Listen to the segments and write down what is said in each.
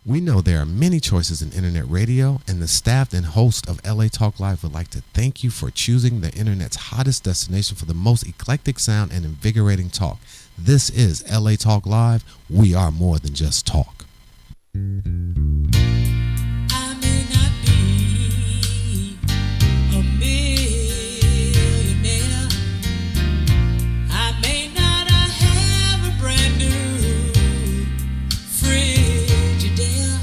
We know there are many choices in internet radio, and the staff and host of LA Talk Live would like to thank you for choosing the internet's hottest destination for the most eclectic sound and invigorating talk. This is LA Talk Live. We are more than just talk. I may not be a millionaire. I may not have a brand new Frigidaire.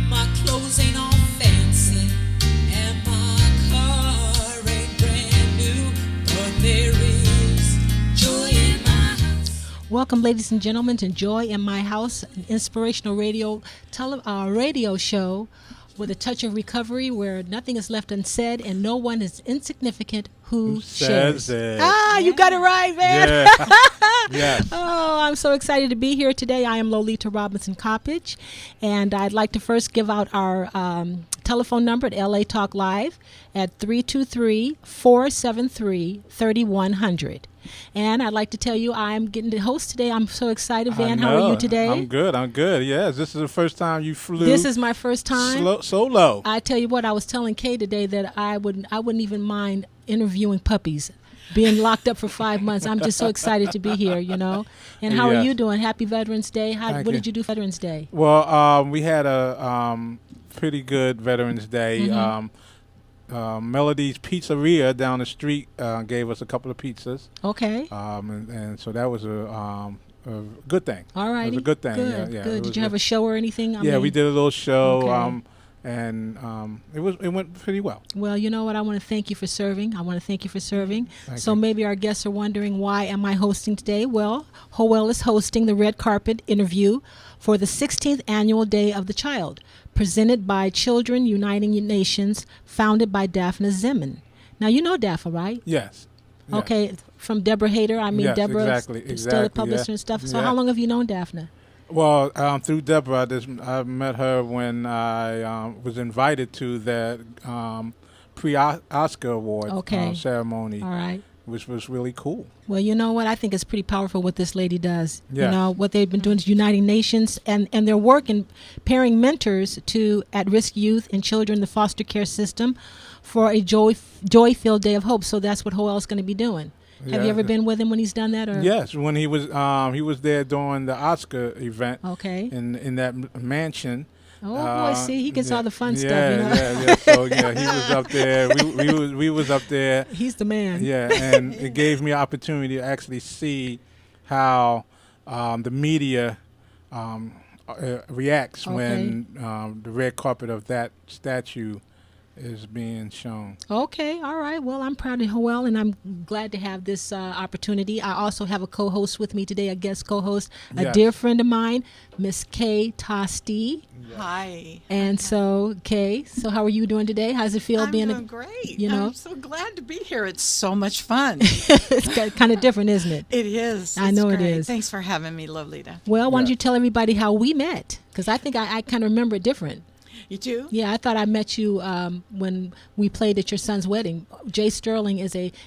My clothes ain't all fancy, and my car ain't brand new, but there is joy in my house. Welcome, ladies and gentlemen, to Joy in My House, an inspirational radio show with a touch of recovery where nothing is left unsaid and no one is insignificant who shares. Says it. You got it right, man. Yeah. Yes. Oh, I'm so excited to be here today. I am Lolita Robinson Coppage, and I'd like to first give out our telephone number at LA Talk Live at 323-473-3100. And I'd like to tell you I'm getting to host today. I'm so excited. Van, how are you today? I'm good. Yes, this is the first time you flew. This is my first time. Solo. I tell you what, I was telling Kay today that I wouldn't even mind interviewing puppies, being locked up for 5 months. I'm just so excited to be here, you know. And how are you doing? Happy Veterans Day. What did you do Veterans Day? Well, we had a pretty good Veterans Day. Mm-hmm. Melody's Pizzeria down the street gave us a couple of pizzas. Okay. And so that was a good thing. All right. It was a good thing. Good. Yeah. Good. Did you have a show or anything? We did a little show. Okay. And it went pretty well. Well, you know what? I want to thank you for serving. Thank you. So maybe our guests are wondering, why am I hosting today? Well, Howell is hosting the red carpet interview for the 16th Annual Day of the Child, presented by Children Uniting Nations, founded by Daphne Zeman. Now, you know Daphne, right? Yes. Okay, from Deborah Hayter. Yes, Deborah, exactly, still a publisher and stuff. So how long have you known Daphne? Well, through Deborah, I met her when I was invited to that pre-Oscar award ceremony. All right. Which was really cool. Well, you know what? I think it's pretty powerful what this lady does. Yes. You know, what they've been doing is uniting nations and their work in pairing mentors to at-risk youth and children in the foster care system for a joy-filled day of hope. So that's what Howell's going to be doing. Have you ever been with him when he's done that? Or? Yes, when he was there during the Oscar event. Okay. In that mansion. Oh boy, see, he gets all the fun stuff. Yeah, You know? yeah. So he was up there. We was up there. He's the man. Yeah, and it gave me an opportunity to actually see how the media reacts when the red carpet of that statue is being shown. Okay, all right. Well, I'm proud of Howell, and I'm glad to have this opportunity. I also have a co-host with me today, a guest co-host, a dear friend of mine, Miss Kay Tosti. Hi. And so, Kay, how are you doing today? How's it feel I'm being doing great. You know? I'm so glad to be here. It's so much fun. It's kind of different, isn't it? It is. I know great. it is. Thanks for having me, Lolita. Well, why don't you tell everybody how we met? Because I think I kind of remember it different. You do? Yeah, I thought I met you when we played at your son's wedding. Jay Sterling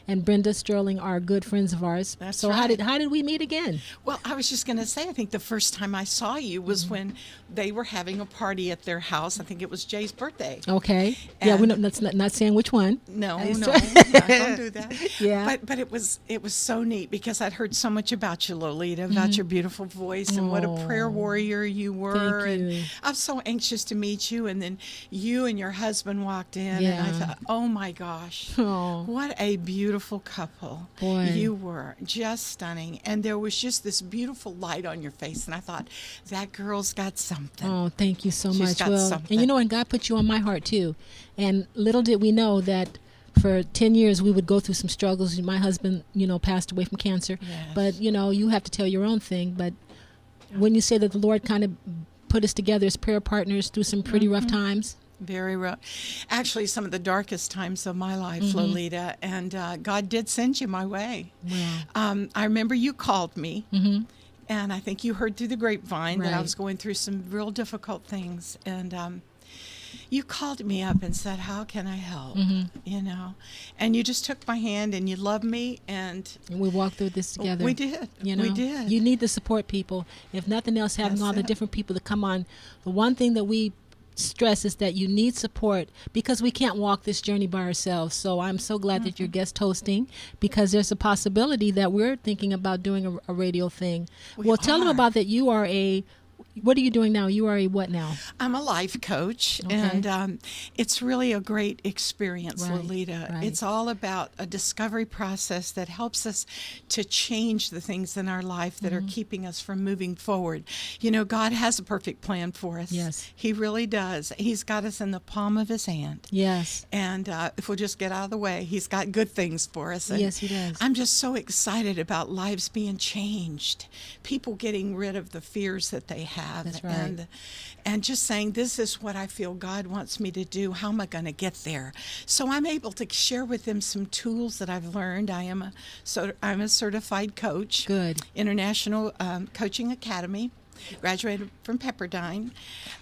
and Brenda Sterling are good friends of ours. That's so right. how did we meet again? Well, I was just going to say, I think the first time I saw you was when they were having a party at their house. I think it was Jay's birthday. Okay. And Yeah, that's not saying which one. No, don't do that. Yeah. But it was so neat because I'd heard so much about you, Lolita, about your beautiful voice and what a prayer warrior you were. Thank you. And I was so anxious to meet you. And then you and your husband walked in, and I thought, oh my gosh, what a beautiful couple. Boy. You were just stunning. And there was just this beautiful light on your face. And I thought, that girl's got something. Oh, thank you so She's much. got Well, something. and you know, and God put you on my heart too. And little did we know that for 10 years we would go through some struggles. My husband, passed away from cancer. Yes. But, you have to tell your own thing. But when you say that the Lord kind of put us together as prayer partners through some pretty rough times. Very rough. Actually, some of the darkest times of my life, Lolita. And God did send you my way. Wow. I remember you called me. And I think you heard through the grapevine that I Right. was going through some real difficult things. And you called me up and said, how can I help? You know, and you just took my hand and you loved me, and we walked through this together. We did. You know, we did. You need to support people. If nothing else, having That's all the it. different people to come on. The one thing that we stress is that you need support, because we can't walk this journey by ourselves. So I'm so glad that you're guest hosting, because there's a possibility that we're thinking about doing a radio thing. We Tell them are. about that. You are what are you doing now? You are a what now? I'm a life coach, Okay. and it's really a great experience, Right, Lolita. right. It's all about a discovery process that helps us to change the things in our life that are keeping us from moving forward. You know, God has a perfect plan for us. Yes. He really does. He's got us in the palm of his hand. Yes. And if we'll just get out of the way, he's got good things for us. And Yes, he does. I'm just so excited about lives being changed, people getting rid of the fears that they have. That's right. And just saying, this is what I feel God wants me to do. How am I going to get there? So I'm able to share with them some tools that I've learned. I'm a certified coach. Good. International Coaching Academy. Graduated from Pepperdine.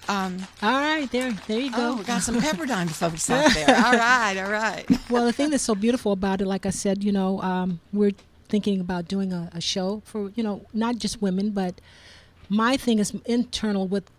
All right, there you go. Oh, we got some Pepperdine folks out there. All right. Well, the thing that's so beautiful about it, like I said, you know, we're thinking about doing a show for, you know, not just women, but my thing is internal with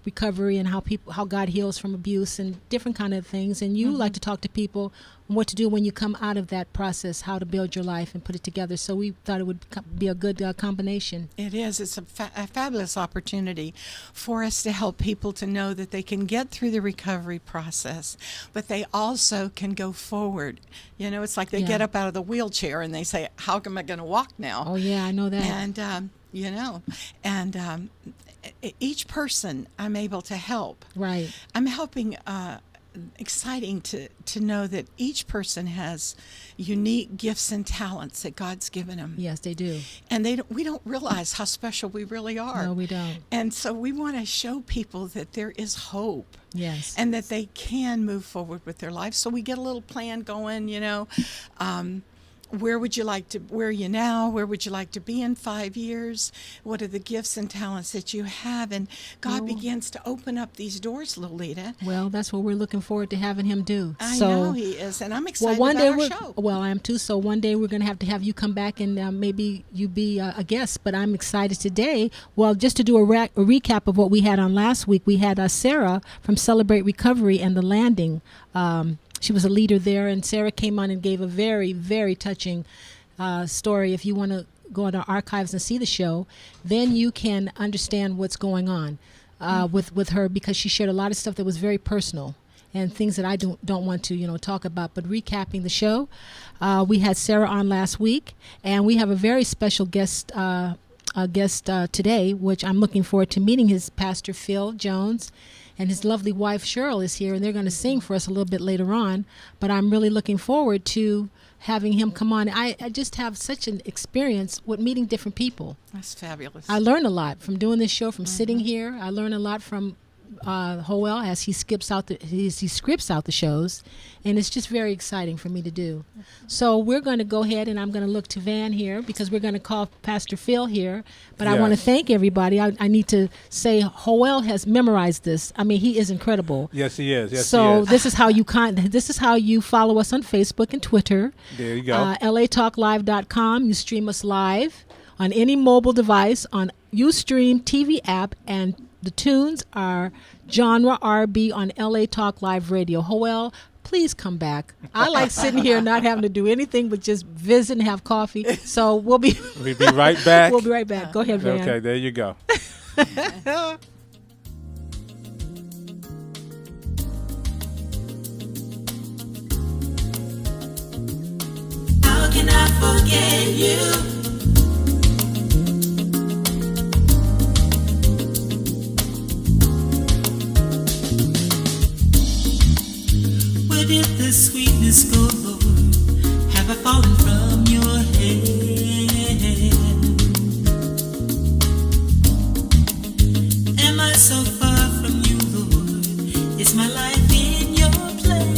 recovery and how God heals from abuse and different kind of things. And you like to talk to people on what to do when you come out of that process, how to build your life and put it together. So we thought it would be a good combination. It is. It's a fabulous opportunity for us to help people to know that they can get through the recovery process, but they also can go forward. You know, it's like they get up out of the wheelchair and they say, how am I going to walk now? Oh, yeah, I know that. And, you know, and each person I'm able to help. Right. I'm helping exciting to know that each person has unique gifts and talents that God's given them. Yes, they do. And we don't realize how special we really are. No, we don't. And so we want to show people that there is hope. Yes. And that they can move forward with their life. So we get a little plan going, you know. Where are you now? Where would you like to be in 5 years? What are the gifts and talents that you have? And God begins to open up these doors, Lolita. Well, that's what we're looking forward to having him do. I know he is, and I'm excited one day about our show. Well, I am too. So one day we're going to have you come back and maybe you be a guest. But I'm excited today. Well, just to do a recap of what we had on last week, we had Sarah from Celebrate Recovery and the Landing. She was a leader there, and Sarah came on and gave a very, very touching story. If you want to go in our archives and see the show, then you can understand what's going on with her, because she shared a lot of stuff that was very personal and things that I don't want to talk about. But recapping the show, we had Sarah on last week, and we have a very special guest today, which I'm looking forward to meeting. His pastor Phil Jones. And his lovely wife, Cheryl, is here, and they're going to sing for us a little bit later on. But I'm really looking forward to having him come on. I just have such an experience with meeting different people. That's fabulous. I learn a lot from doing this show, from sitting here. I learn a lot from Howell as he scripts out the shows, and it's just very exciting for me to do. So we're going to go ahead, and I'm going to look to Van here, because we're going to call Pastor Phil here. But I want to thank everybody. I need to say Howell has memorized this. I mean, he is incredible. Yes, he is. So this is how you follow us on Facebook and Twitter. There you go. LATalkLive.com. You stream us live on any mobile device on Ustream TV app, and the tunes are Genre RB on LA Talk Live Radio. Howell, please come back. I like sitting here not having to do anything but just visit and have coffee. So we'll be right back. We'll be right back. Go ahead, Van. Okay, there you go. How can I forget you? Where did the sweetness go, Lord? Have I fallen from your hand? Am I so far from you, Lord? Is my life in your plan?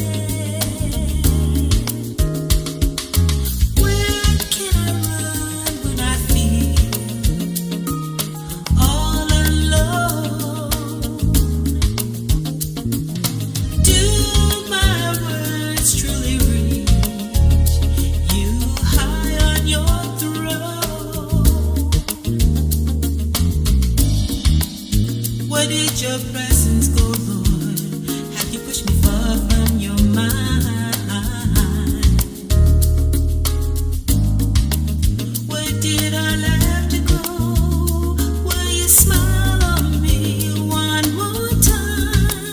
Where can I run when I feel all alone? did your presence go, Lord? Have you pushed me far from your mind? Where did our laughter go? Will you smile on me one more time?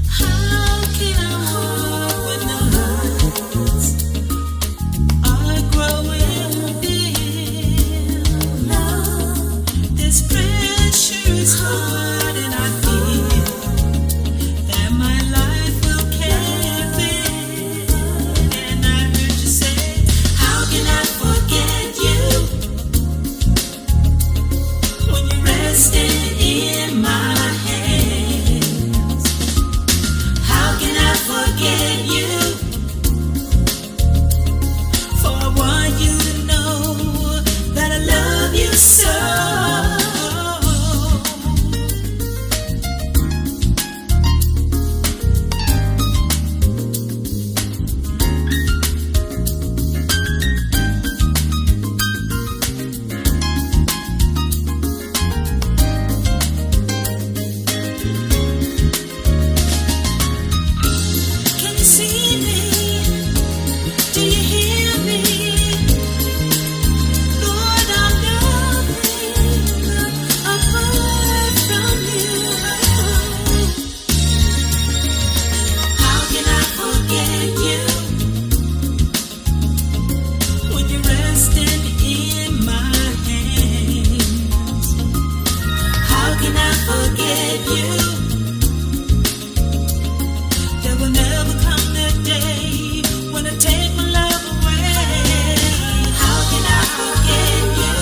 How can I walk when the hearts are growing dim? This pressure is hard, and I feel that my life will cave in. And I heard you say, how can I forget you when you're resting in my hands? How can I forget you? For I want you to know that I love you so. Can you see me? Do you hear me? Lord, I'm nothing apart from you. How can I forget you when you're resting in my hands? How can I forget you? There will never come that day when I take my love away. How can I forget you?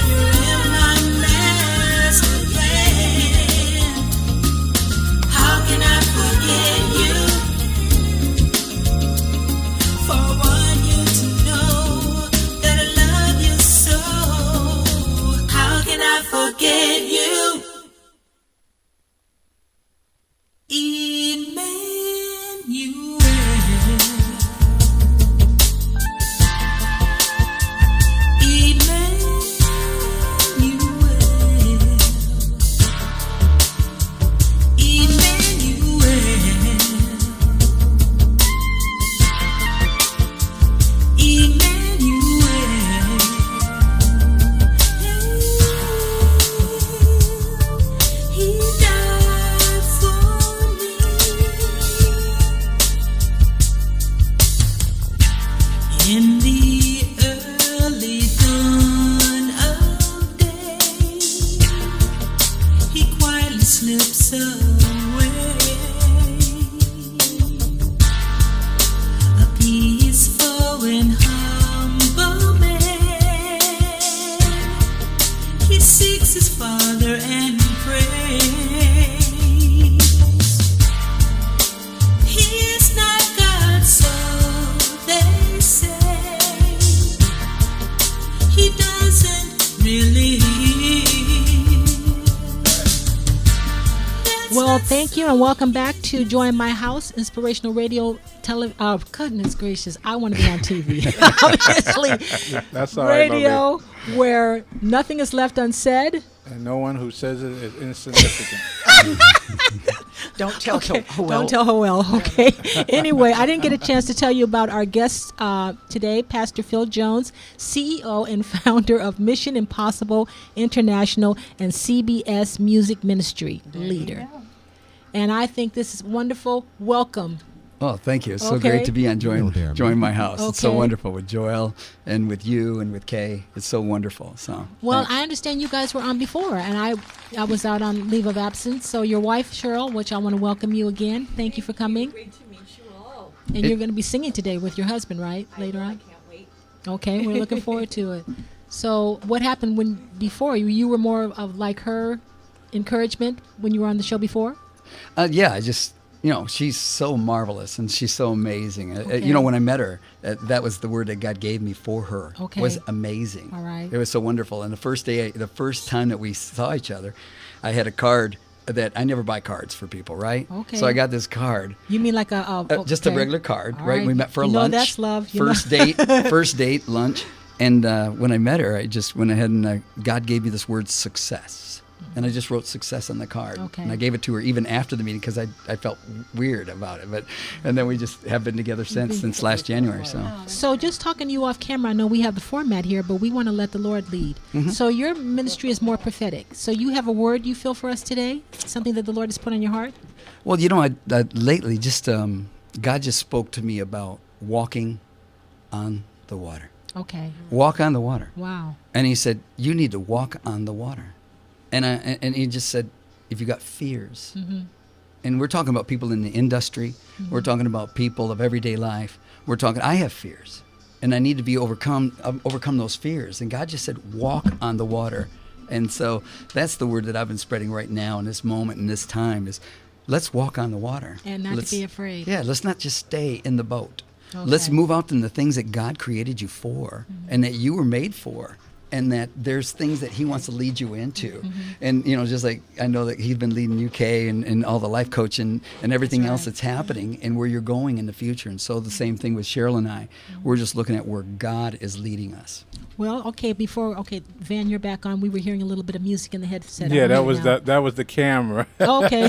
You're in my master plan. How can I forget you? For I want you to know that I love you so. How can I forget you? Emmanuel. He died for me. In the early dawn of day, he quietly slips away. A peaceful and humble man, he seeks his Father and prays. He is not God, so they say. He doesn't really. Well, thank you and welcome back to Join My House, Inspirational Radio. Goodness gracious, I want to be on TV. Obviously, That's all right, radio where nothing is left unsaid. and no one who says it is insignificant. Don't tell Howell. Don't tell Howell, okay? Anyway, I didn't get a chance to tell you about our guest today, Pastor Phil Jones, CEO and founder of Mission Impossible International and CBS Music Ministry leader. And I think this is wonderful. Welcome. Oh, thank you. It's so Okay. great to be on Hello there, Join My House. It's so Okay. wonderful with Joel and with you and with Kay. It's so wonderful. So Well, thanks. I understand you guys were on before, and I was out on leave of absence. So your wife, Cheryl, which I want to welcome you again. Thank you for coming. Great to meet you all. And you're going to be singing today with your husband, right? Later I on? can't wait. Okay, we're looking forward to it. So what happened when before you were more of like her encouragement when you were on the show before? Yeah, I just, she's so marvelous and she's so amazing. Okay. When I met her, that was the word that God gave me for her. Okay. Was amazing. All right. It was so wonderful. And the first time that we saw each other, I had a card that I never buy cards for people, right? Okay. So I got this card. You mean like Just a okay. regular card, All right? We met for You know lunch. that's love. You First know. date, lunch. And when I met her, I just went ahead and God gave me this word success. And I just wrote success on the card. Okay. And I gave it to her even after the meeting because I felt weird about it. And then we just have been together since last January. So just talking to you off camera, I know we have the format here, but we want to let the Lord lead. Mm-hmm. So your ministry is more prophetic. So you have a word you feel for us today? Something that the Lord has put on your heart? Well, I lately just God just spoke to me about walking on the water. Okay. Walk on the water. Wow. And he said, you need to walk on the water. And he just said, if you got fears, and we're talking about people in the industry, we're talking about people of everyday life. I have fears, and I need to be overcome those fears. And God just said, walk on the water. And so that's the word that I've been spreading right now in this moment, in this time, is let's walk on the water. And not to be afraid. Yeah, let's not just stay in the boat. Okay. Let's move out in the things that God created you for and that you were made for. And that there's things that he wants to lead you into. And, just like I know that he's been leading UK and all the life coaching and everything else that's happening and where you're going in the future. And so the same thing with Cheryl and I. We're just looking at where God is leading us. Well, Van, you're back on. We were hearing a little bit of music in the headset. Yeah, that was the camera. Okay.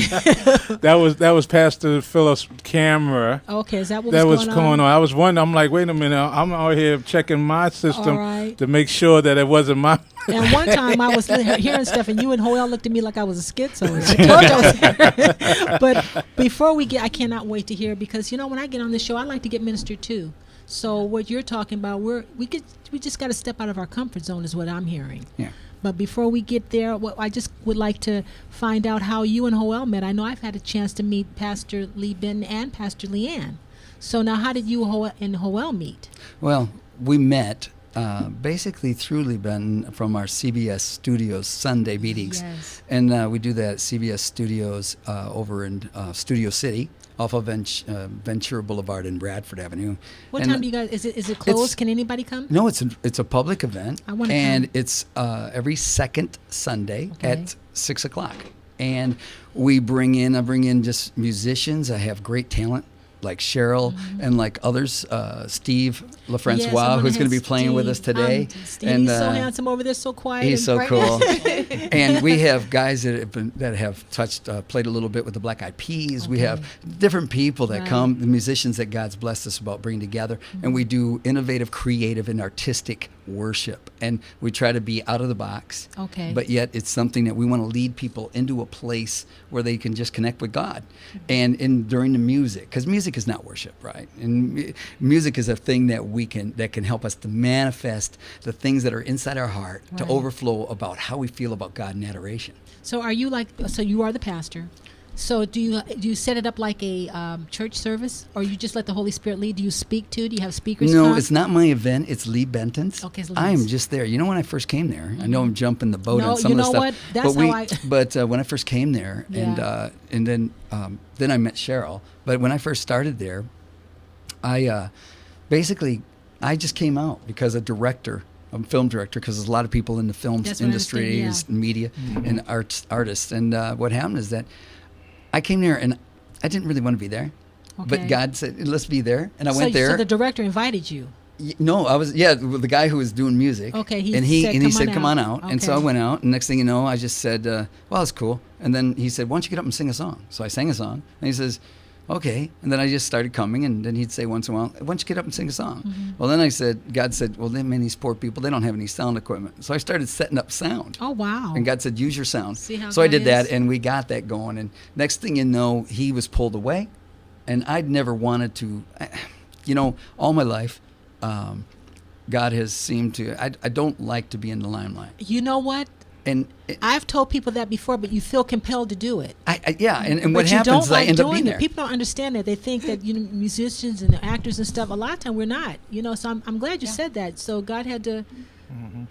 that was Pastor Phillips' camera. Okay, is that what was going on? I was wondering. I'm like, wait a minute. I'm out here checking my system to make sure that it wasn't my. And one time I was hearing stuff, and you and Joel looked at me like I was a schizo. I told you I was hearing. But before I cannot wait to hear, because when I get on this show, I like to get ministered too. So what you're talking about, we just got to step out of our comfort zone, is what I'm hearing. Yeah. But before we get there, I just would like to find out how you and Joel met. I know I've had a chance to meet Pastor Lee Ben and Pastor Leanne. So now, how did you and Joel meet? Well, we met basically through Lee Ben from our CBS Studios Sunday meetings. Yes. And we do that at CBS Studios over in Studio City, off of Ventura Boulevard and Bradford Avenue. What time do you guys? Is it closed? Can anybody come? No, it's a public event. I want to and come. It's every second Sunday Okay. at 6:00. And I bring in just musicians. I have great talent like Cheryl and like others, Steve LaFrancois, who's going to be playing with us today. Steve, and he's so handsome over there, so quiet. he's so and cool. And we have guys that have touched, played a little bit with the Black Eyed Peas. We Okay. have different people that Right. come, the musicians that God's blessed us about bringing together, and we do innovative, creative, and artistic worship. And we try to be out of the box, Okay. but yet it's something that we want to lead people into a place where they can just connect with God. And during the music, because music is not worship, right? And music is a thing that can help us to manifest the things that are inside our heart to Right. overflow about how we feel about God in adoration. So are you so you are the pastor. So do you set it up like a church service, or you just let the Holy Spirit lead? Do you speak to? Do you have speakers? No, come? it's not my event. It's Lee Benton's. Okay, it's I am Lee's. just there. When I first came there, I know I'm jumping the boat No, on some you of the know stuff. what? That's how I- But when I first came there, Yeah. and then I met Cheryl. But when I first started there, I just came out because a director. I'm a film director because there's a lot of people in the film That's what I industry, understand, and media, and artists. And what happened is that I came there and I didn't really want to be there, Okay. but God said, "Let's be there," and I went So there. the director invited you. No, I was the guy who was doing music. Okay, he said, "Come on out." And so I Okay. went out, and next thing you know, I just said, "Well, it's cool." And then he said, "Why don't you get up and sing a song?" So I sang a song, and he says, "Okay." And then I just started coming, and then he'd say once in a while, "Why don't you get up and sing a song?" Well, then God said, "Well, these poor people, they don't have any sound equipment." So I started setting up sound. Oh wow! And God said, "Use your sound." See how So I God did that, is? and we got that going. And next thing you know, he was pulled away, and I'd never wanted to. All my life, God has seemed to. I don't like to be in the limelight, You know what? and I've told people that before, but you feel compelled to do it. and what But you happens don't is I like end up doing being it. there. People don't understand that. They think that musicians and actors and stuff. A lot of time we're not. So I'm glad you said that. So God had to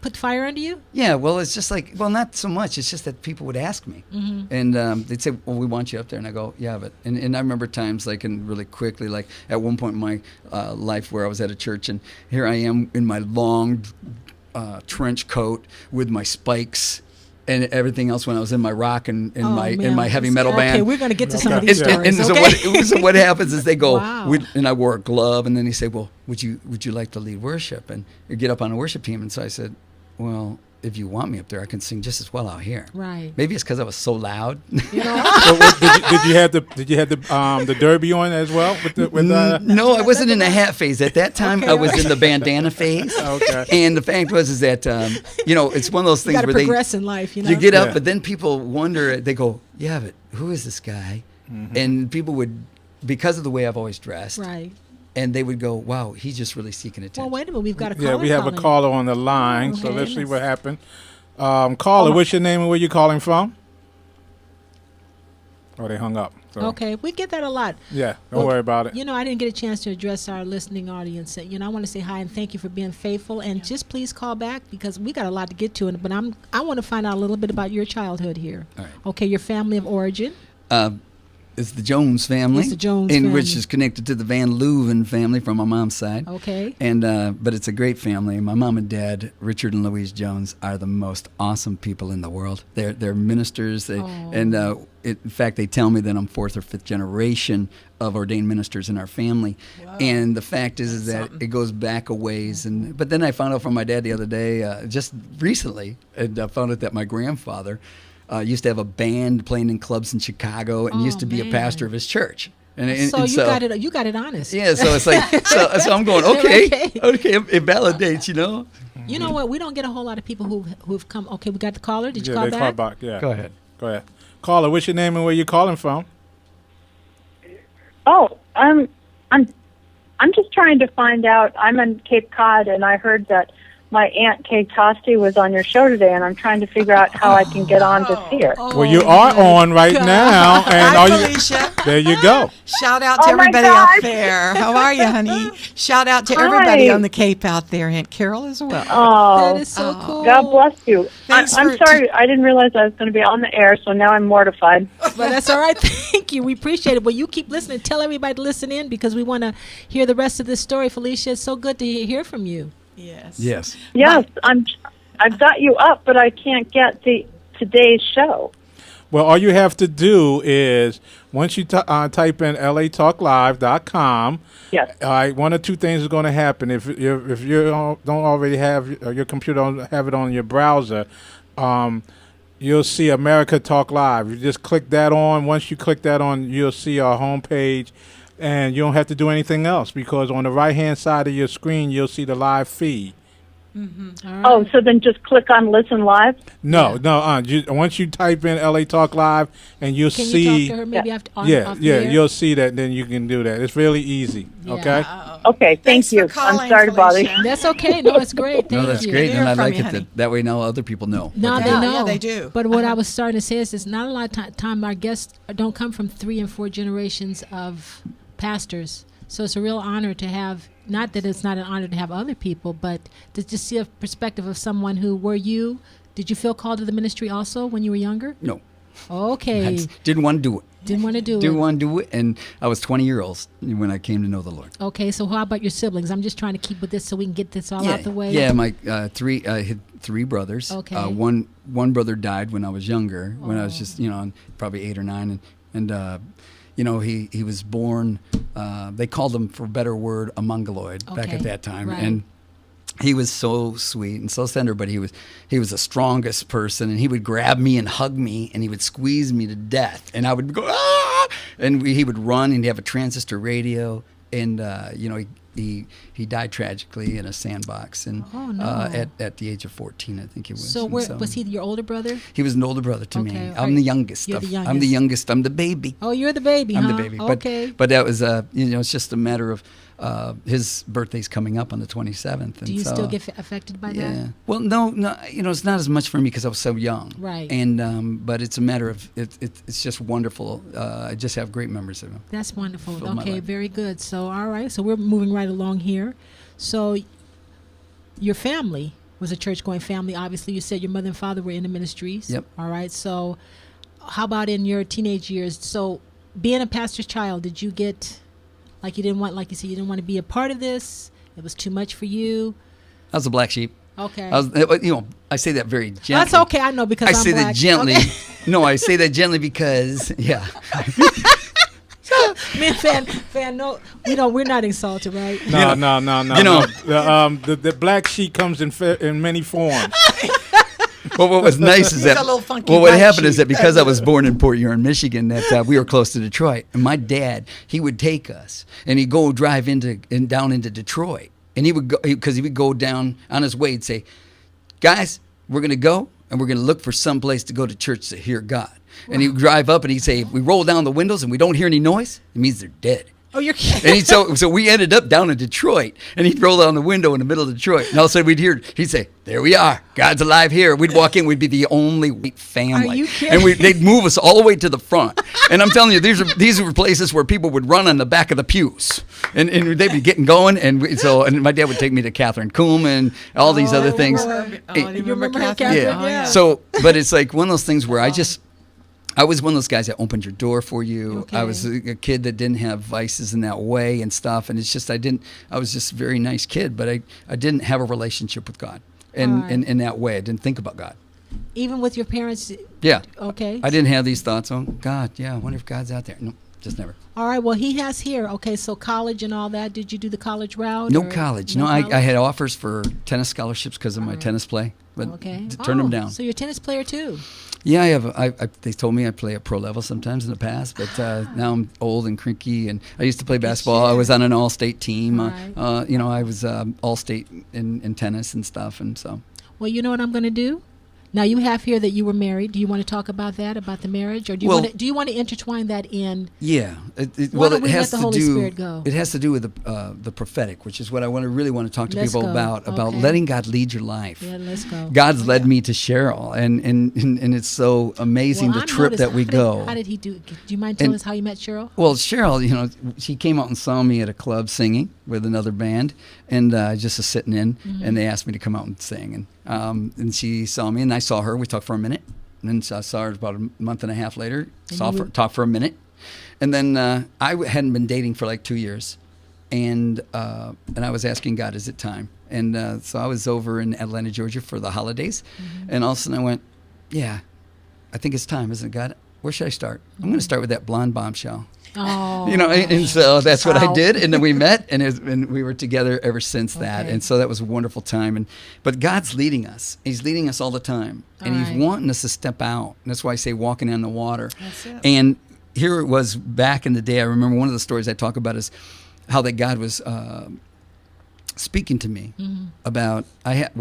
put fire under you. Yeah, well, it's just like, not so much. It's just that people would ask me, and they'd say, "Well, we want you up there," and I go, "Yeah, but," and I remember times and really quickly, like at one point in my life where I was at a church, and here I am in my long trench coat with my spikes, and everything else when I was in my rock and in Oh, my man. heavy metal Okay, band. we're going to get to some of Okay. these And, stories. so, Okay? so what happens is they go, Wow. and I wore a glove, and then he said, well, would you like to lead worship and you get up on a worship team? And so I said, well, if you want me up there, I can sing just as well out here. Right. Maybe it's because I was so loud. You know? So did you have the derby on as well No, I wasn't in the hat phase at that time. Okay. I was in the bandana phase. Okay. And the fact was that it's one of those You things got to where progress in life, you know? you get up, Yeah. but then people wonder. They go, yeah, but who is this guy? And people would, because of the way I've always dressed, Right. and they would go, wow, he's just really seeking attention. Well, wait a minute. We've got a caller Yeah, we have a calling. caller on the line, so Okay. let's see what happened. Caller, what's your name and where you calling from? Oh, they hung up. So, Okay, we get that a lot. Yeah, don't worry about it. You know, I didn't get a chance to address our listening audience. You know, I want to say hi and thank you for being faithful. And just please call back because we got a lot to get to. But I want to find out a little bit about your childhood here. All right. Okay, your family of origin. It's the Jones family. It's the Jones Which family. is connected to the Van Leuven family from my mom's side. Okay. And but it's a great family. My mom and dad, Richard and Louise Jones, are the most awesome people in the world. They're ministers. In fact, they tell me that I'm fourth or fifth generation of ordained ministers in our family. Wow. And the fact is that something. it goes back a ways. But then I found out from my dad the other day, just recently, and I found out that my grandfather used to have a band playing in clubs in Chicago and Oh, used to be man. a pastor of his church. And So you got it. You got it honest. Yeah, so it's like, so I'm going, okay, it validates, you know. You know what? We don't get a whole lot of people who've come. Okay, we got the caller. Did you Yeah, call they back? call back. Yeah. Go ahead. Go ahead. Caller, what's your name and where you calling from? Oh, I'm just trying to find out. I'm in Cape Cod, and I heard that my Aunt Kate Tosti was on your show today, and I'm trying to figure out how I can get on to see her. Well, you are my on right God. now, and Hi, all you, Felicia. there you go. Shout out to Oh, my everybody out gosh. there. How are you, honey? Shout out to Hi. everybody on the Cape out there, Aunt Carol as well. Oh, That is so cool. God bless you. Thanks I'm for- sorry, I didn't realize I was going to be on the air, so now I'm mortified. But that's all right. Thank you. We appreciate it. Well, you keep listening. Tell everybody to listen in because we want to hear the rest of this story. Felicia, it's so good to hear from you. Yes. Yes. Yes, I've got you up, but I can't get today's show. Well, all you have to do is once you type in latalklive.com. Yes. All right, one or two things is going to happen. If you don't already have your computer don't have it on your browser, you'll see America Talk Live. You just click that on. Once you click that on, you'll see our homepage, and you don't have to do anything else because on the right-hand side of your screen, you'll see the live feed. All right. Oh, so then just click on Listen Live? No. Once you type in LA Talk Live, and you'll Can see. you talk to her maybe after off the air? You'll see that. Then you can do that. It's really easy. Yeah. Okay. Okay, thank Thanks you. for calling, I'm sorry to bother you. Felicia. That's okay. No, it's great. Thank No, that's you. great, Hear and I from like you, it honey. that way now other people know. No, what they they're know. Yeah, they do. But what I was starting to say is, it's not a lot of time our guests don't come from 3 and 4 generations of pastors. So it's a real honor to have. Not that it's not an honor to have other people, but to just see a perspective of someone who did you feel called to the ministry also when you were younger? No, Okay. didn't want to do it. Didn't want to do Didn't it. want to do it, and I was 20 years old when I came to know the Lord. Okay, so how about your siblings? I'm just trying to keep with this so we can get this all out the way. Yeah, my I had 3 brothers. Okay. One brother died when I was younger, when I was just probably 8 or 9, and he was born. They called him, for a better word, a mongoloid back Okay, at that time, right. and he was so sweet and so tender. But he was the strongest person, and he would grab me and hug me, and he would squeeze me to death, and I would go ah, and he would run, and he'd have a transistor radio, and he died tragically in a sandbox, and Oh, no. at the age of 14, I think he was. So And was he your older brother? He was an older brother to Okay, me. all I'm right. the youngest. You're the I'm the youngest. youngest. I'm the baby. Oh, you're the baby, I'm huh? the baby. Okay. But that was it's just a matter of his birthday's coming up on the 27th. And Do you so, still get affected by Yeah. that? Well, no. It's not as much for me because I was so young. Right. And but it's a matter of it's just wonderful. I just have great memories of him. That's wonderful. Filled my Okay, life. very good. So, all right. So we're moving right along here. So your family was a church-going family. Obviously, you said your mother and father were in the ministries. Yep. All right. So how about in your teenage years? So being a pastor's child, did you get, like you said, you didn't want to be a part of this? It was too much for you? I was a black sheep. Okay. I say that very gently. That's okay. I know because I I'm say black. that gently. Okay. No, I say that gently because, yeah. Me and Fan, no, we're not insulted, right? No. You know- The black sheep comes in many forms. Well, what was nice is He's that, a little funky well, what black happened is sheep. that because I was born in Port Huron, Michigan, that we were close to Detroit, and my dad, he would take us, and he'd go drive down into Detroit, and he would go, because he would go down on his way and say, guys, we're going to go, and we're going to look for some place to go to church to hear God. And he would drive up, and he'd say, if we roll down the windows and we don't hear any noise, it means they're dead. Oh, you're kidding. And so we ended up down in Detroit, and he'd roll down the window in the middle of Detroit, and all of a sudden he'd say, there we are, God's alive here. We'd walk in, we'd be the only white family. Are you kidding? And they'd move us all the way to the front. And I'm telling you, these were places where people would run on the back of the pews, and they'd be getting going, and my dad would take me to Catherine Kuhlman and all these other things. Lord. You remember her, Catherine? Yeah. Yeah. So, but it's like one of those things where I was one of those guys that opened your door for you. Okay. I was a kid that didn't have vices in that way and stuff. And it's just, I was just a very nice kid, but I didn't have a relationship with God in that way. I didn't think about God. Even with your parents? Yeah. Okay. I didn't have these thoughts. Oh, God, yeah, I wonder if God's out there. No, just never. All right. Well, he has here. Okay. So college and all that. Did you do the college route? No or- college. No No, I college? had offers for tennis scholarships because of my tennis play, but Okay. turned them down. So you're a tennis player too. Yeah, I they told me I play at pro level sometimes in the past, but now I'm old and crinky. And I used to play basketball. I was on an all-state team. Right. I was all-state in tennis and stuff, and so. Well, you know what I'm going to do? Now you have here that you were married. Do you want to talk about that, about the marriage, or do you want to intertwine that in? Yeah, Why don't we let the Holy Spirit go? It has to do with the prophetic, which is what I really want to talk to Let's people go. about Okay. letting God lead your life. Yeah, let's go. God's led me to Cheryl, and it's so amazing the I'm trip noticing- that we go. How did he do? Do you mind telling us how you met Cheryl? Well, Cheryl, she came out and saw me at a club singing with another band, and just sitting in, and they asked me to come out and sing, and she saw me, and I saw her. We talked for a minute, and then I saw her about a month and a half later. Talked for a minute, and then I hadn't been dating for like 2 years, and I was asking God, is it time? And so I was over in Atlanta, Georgia for the holidays, and all of a sudden I went, yeah, I think it's time, isn't it, God? Where should I start? I'm going to start with that blonde bombshell. Oh, And so that's what I Wow. did, and then we met, and we were together ever since that, Okay. and so that was a wonderful time. But God's leading us; He's leading us all the time, and All He's right. wanting us to step out. And that's why I say walking on the water. That's it. And here it was back in the day. I remember one of the stories I talk about is how that God was speaking to me about. I had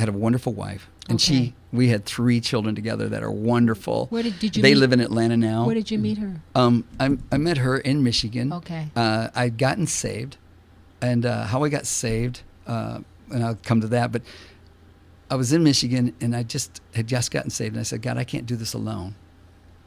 a wonderful wife, and Okay. we had 3 children together that are wonderful. Where did you They meet- live in Atlanta now. where did you meet her? I met her in Michigan. Okay. I'd gotten saved, and how I got saved, and I'll come to that. But I was in Michigan, and I had just gotten saved, and I said, God, I can't do this alone.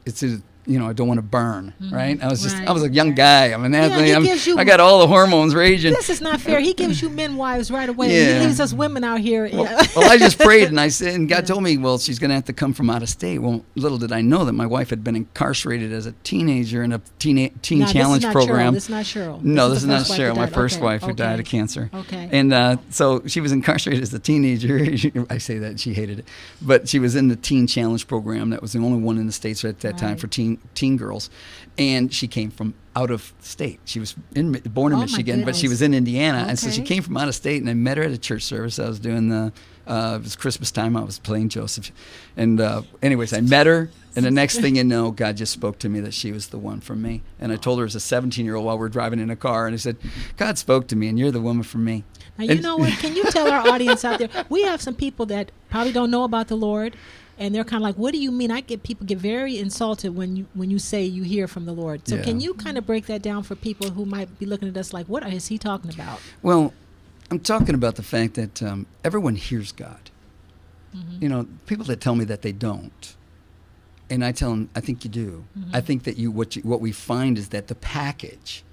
It's I don't want to burn, right? I was Right. I was a young guy. I'm an athlete. he gives you- I got all the hormones raging. This is not fair. He gives you men wives right away. Yeah. He leaves us women out here. Well, I just prayed, and I said, and God told me, well, she's going to have to come from out of state. Well, little did I know that my wife had been incarcerated as a teenager in a teen Now, challenge this is not program. Cheryl. This is not Cheryl. No, this is the not first wife Cheryl, who my died. first Okay, wife who okay. died of cancer. Okay. And so she was incarcerated as a teenager. I say that, she hated it. But she was in the teen challenge program. That was the only one in the States at that time Right. for teen girls. And she came from out of state. She was born in Oh, my Michigan, but she goodness. was in Indiana. And so she Okay. came from out of state, and I met her at a church service. I was doing it was Christmas time. I was playing Joseph. And anyways, I met her. And the next thing you know, God just spoke to me that she was the one for me. And I told her as a 17-year-old while we were driving in a car, and I said, God spoke to me, and you're the woman for me. Now, you know what? Can you tell our audience out there? We have some people that probably don't know about the Lord, and they're kind of like, "What do you mean?" People get very insulted when you say you hear from the Lord. So, Yeah. can you kind of break that down for people who might be looking at us like, "What is he talking about?" Well, I'm talking about the fact that everyone hears God. People that tell me that they don't. And I tell them, I think you do. I think that what we find is that the package,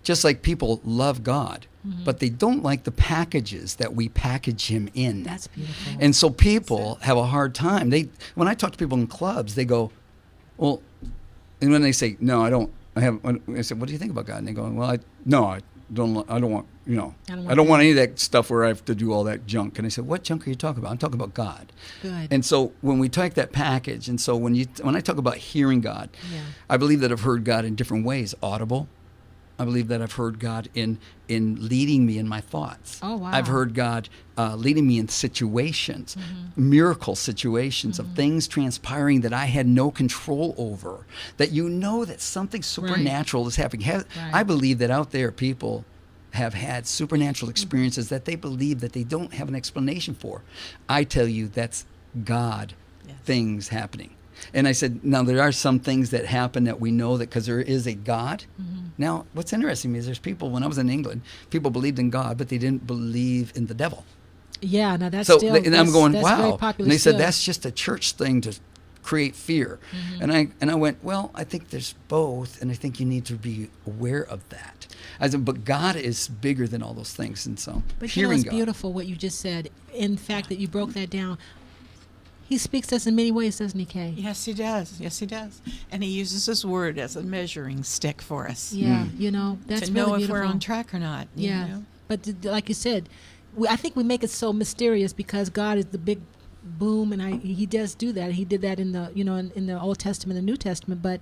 just like people love God, but they don't like the packages that we package him in. That's beautiful. And so people have a hard time. When I talk to people in clubs, they go, well, and when they say, no, I don't, I said, what do you think about God? And they go, well, I don't want I don't want any of that stuff where I have to do all that junk. And I said, what junk are you talking about? I'm talking about God. Good. And so when we take that package, and so when I talk about hearing God, Yeah. I believe that I've heard God in different ways. Audible. I believe that I've heard God in leading me in my thoughts. Oh, wow. I've heard God leading me in situations, miracle situations of things transpiring that I had no control over, that that something supernatural is happening. I believe that out there people have had supernatural experiences that they believe that they don't have an explanation for. I tell you, that's God things happening. And I said, now there are some things that happen that we know that because there is a God. Now, what's interesting to me is there's people, when I was in England, people believed in God, but they didn't believe in the devil. Yeah, now that's So still, and I'm going, that's wow. very popular And they still. said that's just a church thing to create fear. And I went, well, I think there's both, and I think you need to be aware of that. I said, but God is bigger than all those things, and so But hearing it's God. beautiful what you just said. In fact, that you broke that down. He speaks to us in many ways, doesn't he, Kay? Yes, he does. Yes, he does. And he uses his word as a measuring stick for us. Yeah, that's to really know if beautiful. we're on track or not. you Yeah, know? but like you said, I think we make it so mysterious because God is the big boom, and He does do that. He did that in the in the Old Testament, the New Testament, but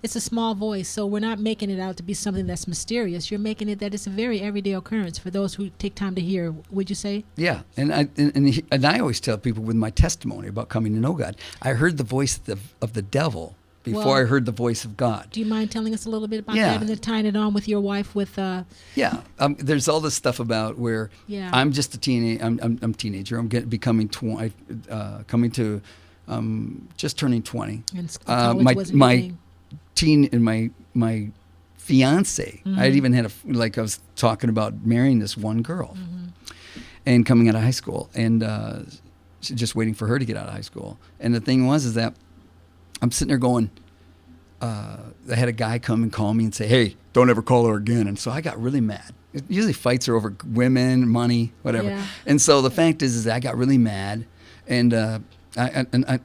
it's a small voice, so we're not making it out to be something that's mysterious. You're making it that it's a very everyday occurrence for those who take time to hear. Would you say? Yeah, and I always tell people with my testimony about coming to know God, I heard the voice of the devil before Well, I heard the voice of God. Do you mind telling us a little bit about Yeah. that and then tying it on with your wife with? Yeah, there's all this stuff about where Yeah. I'm just a teenager. I'm teenager. I'm becoming 20, coming to just turning 20. And college wasn't your my thing. teen and my fiance. I'd even had I was talking about marrying this one girl, and coming out of high school, and just waiting for her to get out of high school. And the thing is that I'm sitting there going, I had a guy come and call me and say, hey, don't ever call her again. And so I got really mad. Usually fights are over women, money, whatever. Yeah. And so the fact is I got really mad, and I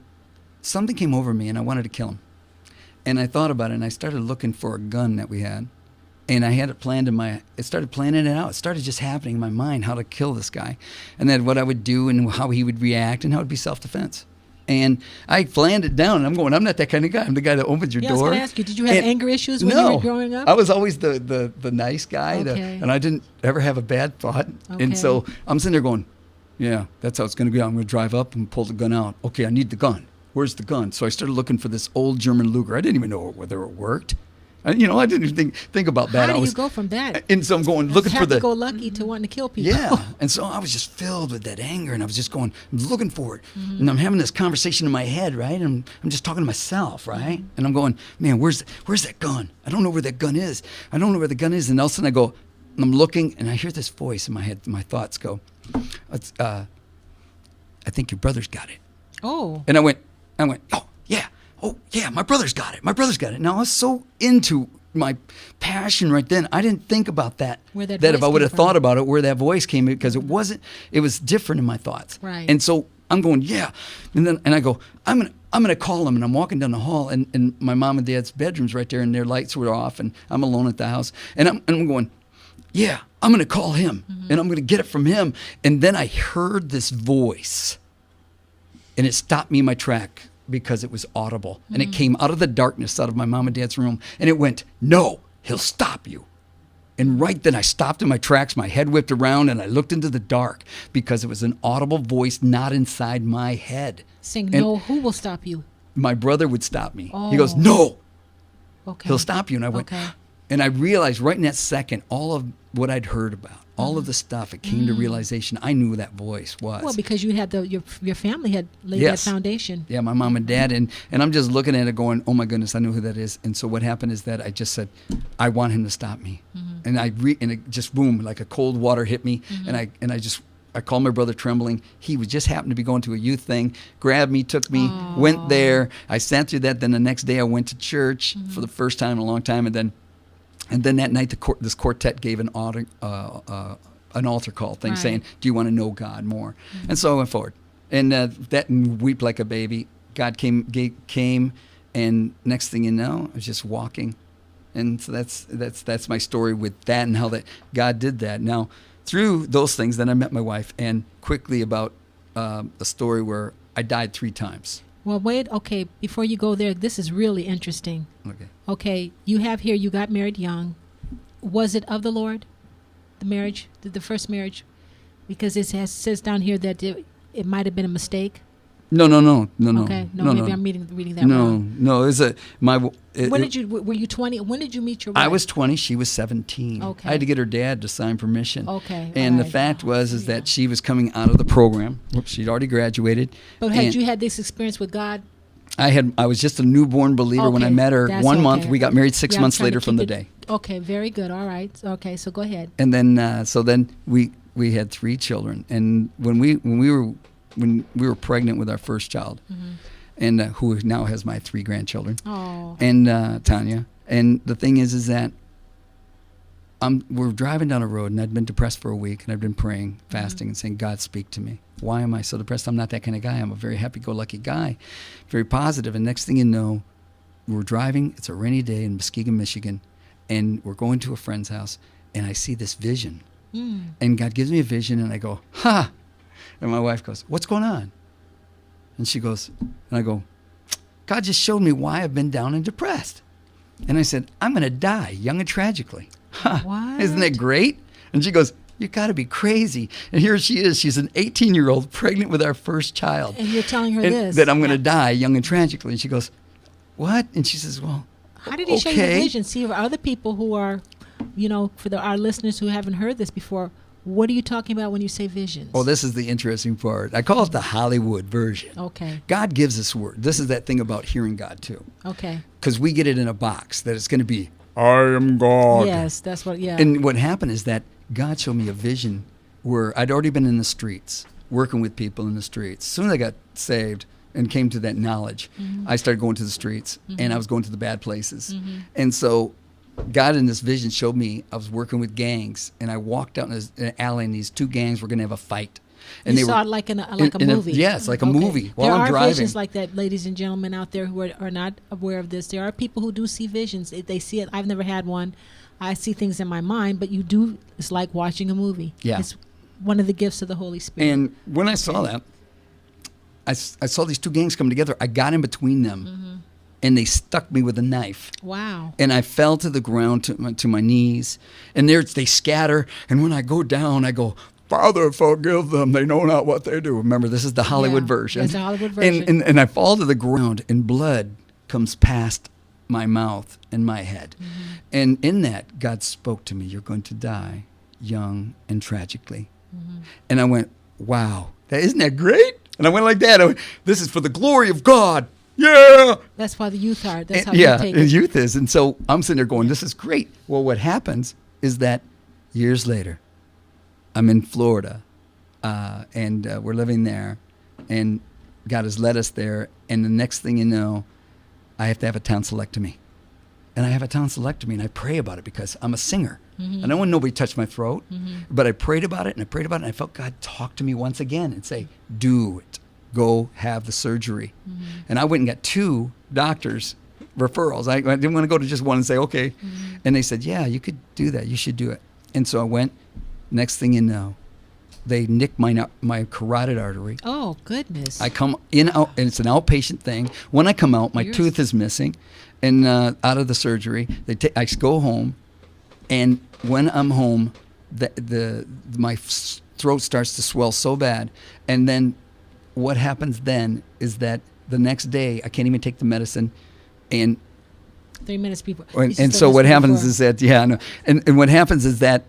something came over me, and I wanted to kill him. And I thought about it, and I started looking for a gun that we had. And I had it planned it started planning it out. It started just happening in my mind how to kill this guy. And then what I would do and how he would react and how it would be self-defense. And I planned it down, and I'm going, I'm not that kind of guy. I'm the guy that opens your door. I was going to ask you, did you have anger issues when you were growing up? I was always the nice guy, Okay. and I didn't ever have a bad thought. Okay. And so I'm sitting there going, yeah, that's how it's going to be. I'm going to drive up and pull the gun out. Okay, I need the gun. Where's the gun? So I started looking for this old German Luger. I didn't even know whether it worked. I didn't even think about that. How do you go from that? And so I'm going looking for the. Happy-go-lucky to wanting to kill people. Yeah, and so I was just filled with that anger, and I was just going, I'm looking for it, and I'm having this conversation in my head, right? And I'm just talking to myself, right? And I'm going, man, where's that gun? I don't know where that gun is. I don't know where the gun is. And all of a sudden I go, I'm looking, and I hear this voice in my head. My thoughts go, I think your brother's got it. Oh. And I went, oh yeah, my brother's got it. Now I was so into my passion right then, I didn't think about that. Where that if voice I would came have from. thought about it, where that voice came in, because it was different in my thoughts. Right. And so I'm going, yeah, and I go, I'm gonna call him, and I'm walking down the hall, and my mom and dad's bedrooms right there, and their lights were off, and I'm alone at the house, and I'm going, yeah, I'm gonna call him, and I'm gonna get it from him, and then I heard this voice. And it stopped me in my track because it was audible. And it came out of the darkness, out of my mom and dad's room. And it went, no, he'll stop you. And right then I stopped in my tracks. My head whipped around, and I looked into the dark because it was an audible voice not inside my head. Saying, And no, who will stop you? My brother would stop me. Oh. He goes, no, Okay. he'll stop you. And I went, Okay. and I realized right in that second, all of what I'd heard about, all of the stuff, it came to realization. I knew who that voice was. Well, because you had your family had laid Yes. that foundation. Yeah, my mom and dad, and I'm just looking at it going, oh my goodness, I know who that is. And so what happened is that I just said, I want him to stop me. And and it just boom, like a cold water hit me, and I called my brother trembling. He was just happened to be going to a youth thing, grabbed me, took me, went there. I sat through that. Then the next day I went to church for the first time in a long time, and then that night this quartet gave an altar call thing, Right. saying, do you want to know God more? And so I went forward, and weep like a baby. God came, and next thing you know, I was just walking And so that's my story with that and how that God did that. Now, through those things, then I met my wife, and quickly about a story where I died 3 times. Well, wait. Okay, before you go there, this is really interesting. Okay. Okay, you have here, you got married young. Was it of the Lord, the marriage, the first marriage? Because says down here that it might have been a mistake. No. Okay, maybe I'm reading that wrong. No. It was Were you 20? When did you meet your wife? I was 20. She was 17. Okay. I had to get her dad to sign permission. Okay. And the right. fact was that she was coming out of the program. She'd already graduated. But had you had this experience with God? I was just a newborn believer when I met her. That's 1 okay. month. We got married 6 Yeah, months I'm trying to later from the keep day. Okay, very good. All right. Okay, so go ahead. And then so then we had 3 children. And when we were pregnant with our first child, and who now has my 3 grandchildren, and Tanya. And the thing is that we're driving down a road, and I'd been depressed for a week, and I'd been praying, fasting, and saying, God, speak to me. Why am I so depressed? I'm not that kind of guy. I'm a very happy-go-lucky guy, very positive. And next thing you know, we're driving. It's a rainy day in Muskegon, Michigan, and we're going to a friend's house, and I see this vision. And God gives me a vision, and I go, ha! And my wife goes, what's going on? And she goes, and I go, God just showed me why I've been down and depressed. And I said, I'm going to die young and tragically. What? Isn't that great? And she goes, you got to be crazy. And here she is. She's an 18-year-old pregnant with our first child. And you're telling her this. That I'm going to die young and tragically. And she goes, what? And she says, well, how did he show you the vision? See, for other people who are, for our listeners who haven't heard this before, what are you talking about when you say visions? Well, this is the interesting part. I call it the Hollywood version. Okay. God gives us word. This is that thing about hearing God, too. Okay. Because we get it in a box that it's going to be, I am God. Yes, that's what, yeah. And what happened is that God showed me a vision where I'd already been in the streets, working with people in the streets. As soon as I got saved and came to that knowledge, I started going to the streets, and I was going to the bad places. And so God in this vision showed me I was working with gangs, and I walked out in an alley, and these 2 gangs were going to have a fight. And you saw it like a movie. Yes, like a movie while there I'm are driving. Visions like that, ladies and gentlemen out there who are not aware of this. There are people who do see visions. They see it. I've never had one. I see things in my mind, but you do. It's like watching a movie. Yeah. It's one of the gifts of the Holy Spirit. And when I saw that, I saw these 2 gangs come together. I got in between them, and they stuck me with a knife. Wow. And I fell to the ground to my knees, and they scatter. And when I go down, I go, Father, forgive them. They know not what they do. Remember, this is the Hollywood version. It's the Hollywood version. And I fall to the ground, and blood comes past my mouth and my head. And in that, God spoke to me, you're going to die young and tragically. And I went, wow, isn't that great? And I went like that. I went, this is for the glory of God. Yeah. That's why the youth are. That's how you take it. Youth is. And so I'm sitting there going, this is great. Well, what happens is that years later, I'm in Florida, and we're living there, and God has led us there. And the next thing you know, I have to have a tonsillectomy. And I have a tonsillectomy, and I pray about it because I'm a singer. I don't want nobody to touch my throat, but I prayed about it, and I felt God talk to me once again and say, do it. Go have the surgery. And I went and got 2 doctors' referrals. I didn't want to go to just one and say, okay. And they said, yeah, you could do that. You should do it. And so I went. Next thing you know, they nicked my carotid artery. Oh, goodness. I come out, and it's an outpatient thing. When I come out, my tooth is missing, and out of the surgery, I go home, and when I'm home, my throat starts to swell so bad, and then what happens then is that the next day I can't even take the medicine, and 3 minutes before. And so what happens is that and what happens is that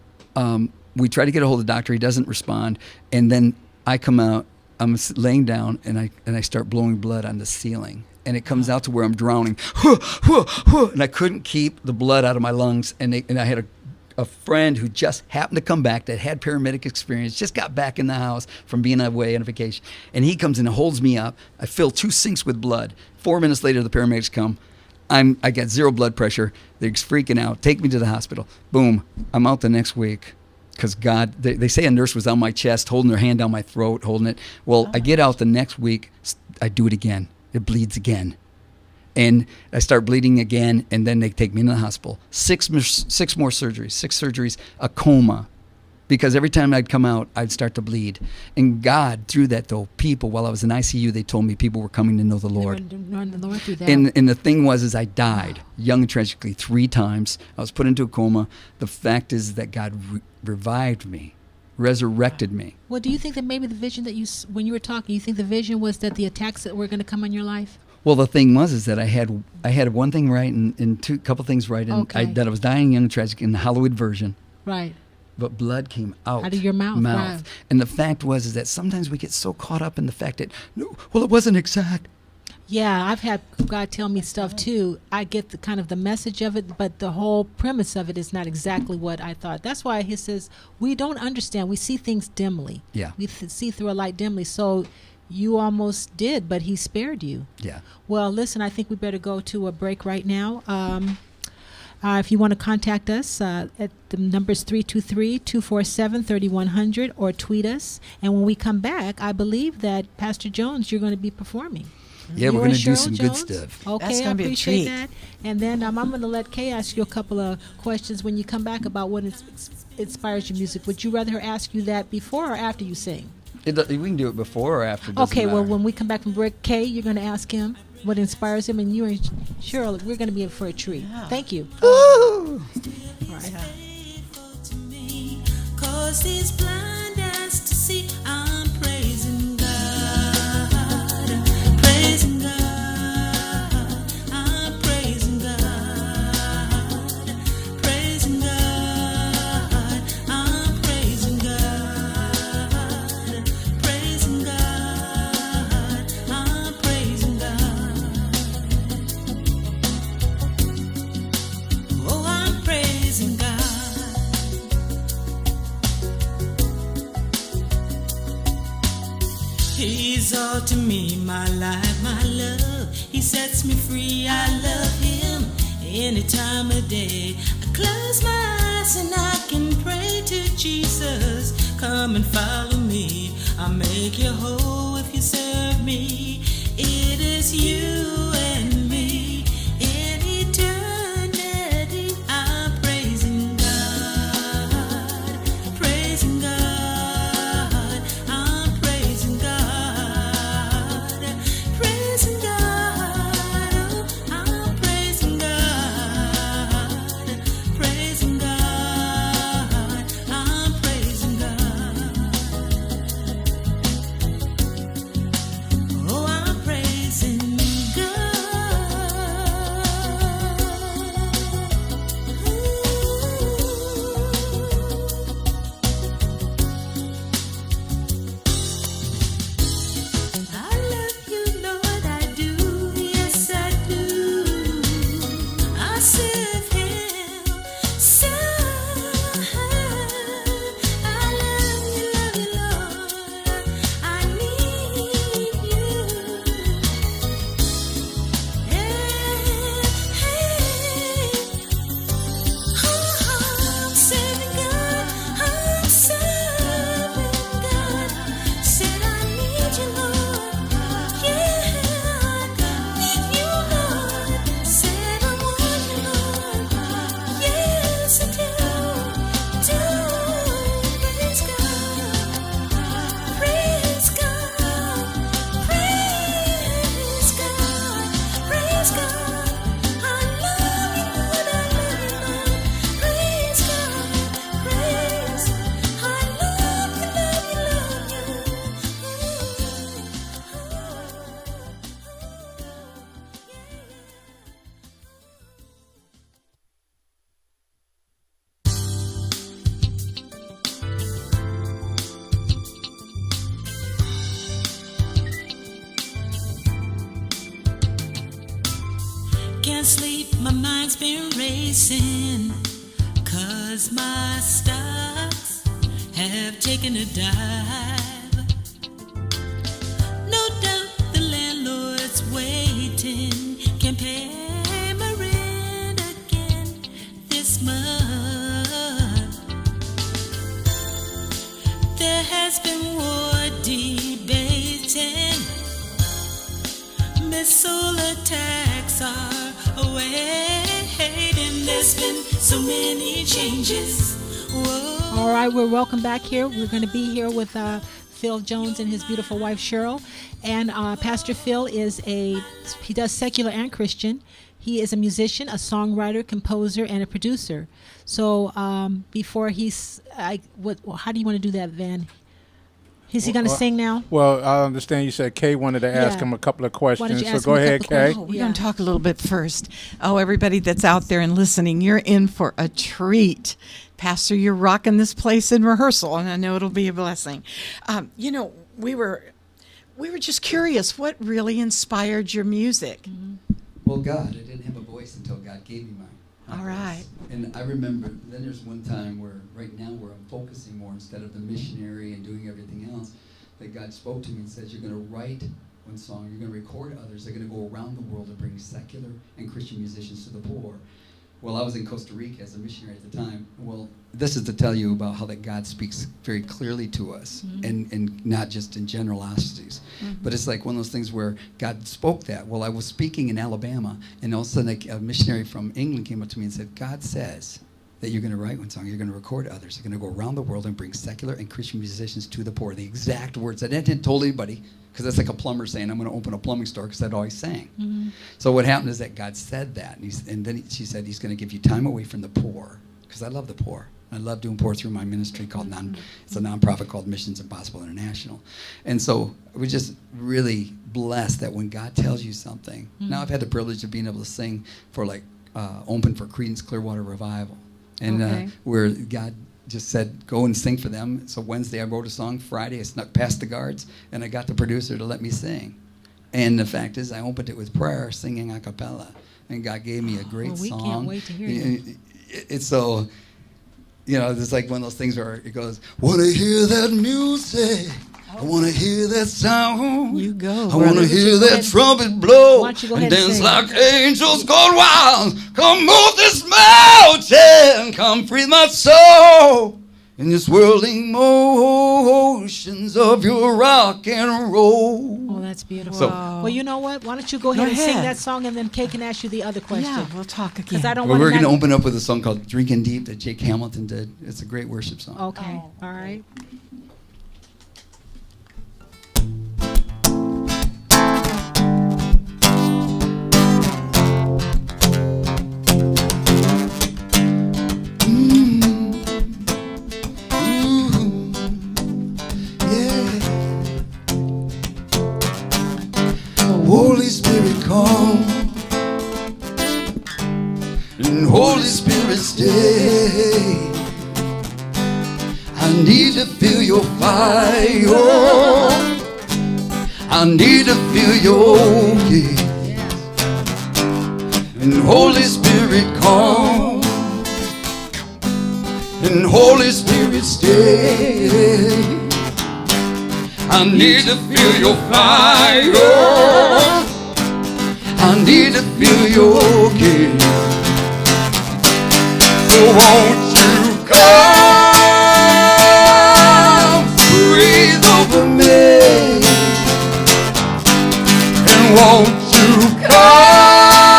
we try to get a hold of the doctor. He doesn't respond, and then I come out. I'm laying down, and I start blowing blood on the ceiling, and it comes out to where I'm drowning, and I couldn't keep the blood out of my lungs. And I had a friend who just happened to come back that had paramedic experience, just got back in the house from being away on a vacation, and he comes in and holds me up. I fill 2 sinks with blood. 4 minutes later, the paramedics come. I got 0 blood pressure. They're freaking out. Take me to the hospital. Boom. I'm out the next week. Because God, they say a nurse was on my chest, holding her hand down my throat, holding it. Well, I get out the next week, I do it again. It bleeds again. And I start bleeding again, and then they take me in the hospital. Six more surgeries, a coma. Because every time I'd come out, I'd start to bleed. And God, through that though, people, while I was in ICU, they told me people were coming to know the Lord. They were knowing the Lord through that. And the thing was, I died young and tragically 3 times. I was put into a coma. The fact is that God revived me, resurrected me. Well, do you think that maybe the vision that when you were talking, you think the vision was that the attacks that were going to come on your life? Well, the thing was is that I had one thing right and two couple things right, and Okay. that I was dying young and tragic in the Hollywood version. Right. But blood came out of your mouth. Right. And the fact was is that sometimes we get so caught up in the fact that it wasn't exact. Yeah, I've had God tell me stuff too. I get the kind of the message of it, but the whole premise of it is not exactly what I thought. That's why he says we don't understand. We see things dimly. Yeah. We see through a light dimly. So you almost did, but he spared you. Yeah. Well, listen, I think we better go to a break right now. If you want to contact us, at the number is 323-247-3100, or tweet us. And when we come back, I believe that Pastor Jones, you're going to be performing. Yeah, You we're and going to do Cheryl some Jones? good stuff. Okay, That's I gonna be a appreciate treat. that. And then I'm going to let Kay ask you a couple of questions when you come back about what inspires your music. Would you rather her ask you that before or after you sing? We can do it before or after. doesn't Okay, well, matter. when we come back from break, Kay, you're going to ask him what inspires him, and you and Cheryl, we're going to be in for a treat. Yeah. Thank you. Woo! All right. To me, 'cause he's blind as to see. I'm praising God, praising God, I'm praising God, praising God, I'm praising God, praising God, I'm praising God. Oh, I'm praising God. He's all to me, my life, my love. He sets me free, I love him any time of day. I close my eyes and I can pray to Jesus. Come and follow me, I'll make you whole if you serve me. It is you and me in eternity. I'm praising God, praising God, I'm praising God, praising God, oh, I'm praising God, praising God, I'm praising God. Oh, I'm praising I love you, Lord, I do. Yes, I do. I serve Him, so I love you, Lord. I need you. I'm serving God. I'm serving God. Said I need you, Lord. Yeah, I need you, Lord. Said I want you, Lord. Yes, I do. Praise God. Praise God. Praise God. Praise God. I love you, Lord. I love you, Lord. Praise God. Praise. I love you, love you, Can't sleep, my mind's been racing, 'cause my stocks have taken a dive. No doubt the landlord's waiting, can pay my rent again this month. There has been war debating, missile attacks us are awaiting. There's been so many changes. Whoa. All right, we're welcome back here. We're going to be here with Phil Jones and his beautiful wife Cheryl. And Pastor Phil he does secular and Christian. He is a musician, a songwriter, composer, and a producer. So before how do you want to do that, Van? Is he going to sing now? Well, I understand you said Kay wanted to ask him a couple of questions. So go ahead, Kay. We're going to talk a little bit first. Oh, everybody that's out there and listening, you're in for a treat. Pastor, you're rocking this place in rehearsal, and I know it'll be a blessing. We were just curious, what really inspired your music? Mm-hmm. Well, God, I didn't have a voice until God gave me my All right. voice. And I remember, then there's one time where I'm focusing more instead of the missionary and doing everything else, that God spoke to me and said, you're going to write one song, you're going to record others, they're going to go around the world and bring secular and Christian musicians to the poor. Well, I was in Costa Rica as a missionary at the time. Well, this is to tell you about how that God speaks very clearly to us, and not just in generalities. But it's like one of those things where God spoke that. Well, I was speaking in Alabama, and all of a sudden a missionary from England came up to me and said, God says that you're going to write one song, you're going to record others, you're going to go around the world and bring secular and Christian musicians to the poor. The exact words. I didn't told anybody, because that's like a plumber saying, I'm going to open a plumbing store, because that's all he's saying. So what happened is that God said that, and then she said he's going to give you time away from the poor, because I love the poor. I love doing poor through my ministry called it's a nonprofit called Missions Impossible International. And so we're just really blessed that when God tells you something, now I've had the privilege of being able to sing for open for Creedence Clearwater Revival. And where God just said, go and sing for them. So Wednesday I wrote a song. Friday I snuck past the guards, and I got the producer to let me sing. And the fact is, I opened it with prayer, singing a cappella. And God gave me a great song. We can't wait to hear it. It's so, it's like one of those things where it goes, want to hear that music. I want to hear that sound. You go. I want to hear that trumpet blow. Why don't you go and ahead and dance sing? like angels gone wild. Come move this mountain. Come free my soul in the swirling motions of your rock and roll. Oh, that's beautiful. So- Well, you know what? Why don't you go ahead and sing that song, and then Kay can ask you the other question. Yeah, we'll talk again. Because I don't Well, want we're going to open up with a song called Drinking Deep that Jake Hamilton did. It's a great worship song. Okay. All right. Holy Spirit, come, and Holy Spirit, stay. I need to feel your fire. I need to feel your kiss. And Holy Spirit, come, and Holy Spirit, stay. I need to feel your fire. I need to feel your kiss. So won't you come, breathe over me, and won't you come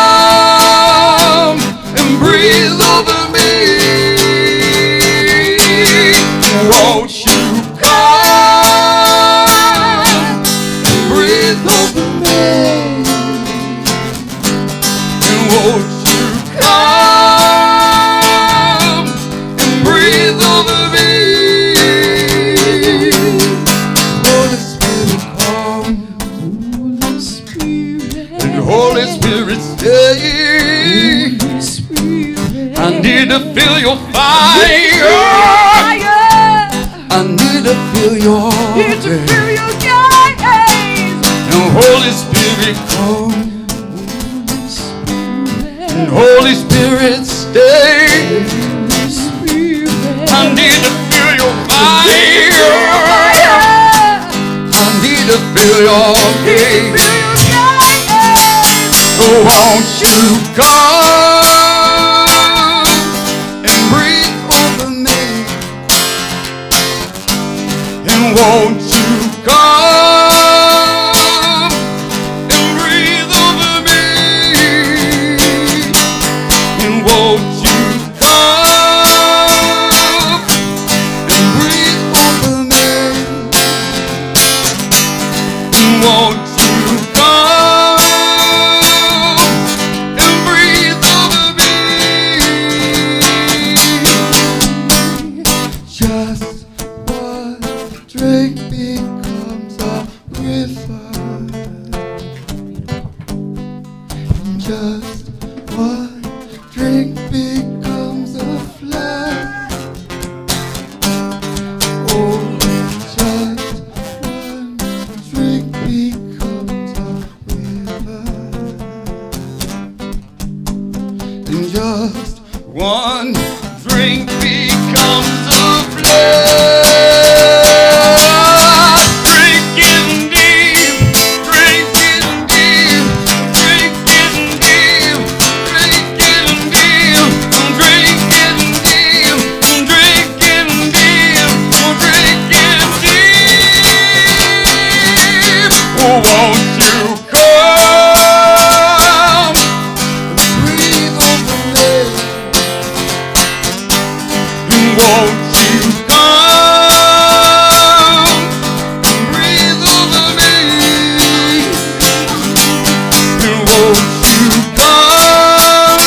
and breathe over me? Won't you come and breathe over me? And won't you come and breathe over me? Holy Spirit, come. Holy Spirit. And Holy Spirit, stay. Holy Spirit. I need to feel your fire. I need to feel your gaze. And Holy Spirit, come. And Holy Spirit, stay. I need to feel your fire. I need to feel your gaze. So won't you come and breathe over me? And won't you come and breathe over me? won't you come and breathe over me? Just one drink becomes a river. Just one drink becomes a flood. Oh, just one drink becomes a river. And just one drink becomes a flood. Drinking deep, drinking deep, drinking deep, drinking deep, drinking deep, drinking deep, drinking deep. Oh, won't you come and breathe over me? Won't you come and breathe over me? Won't you come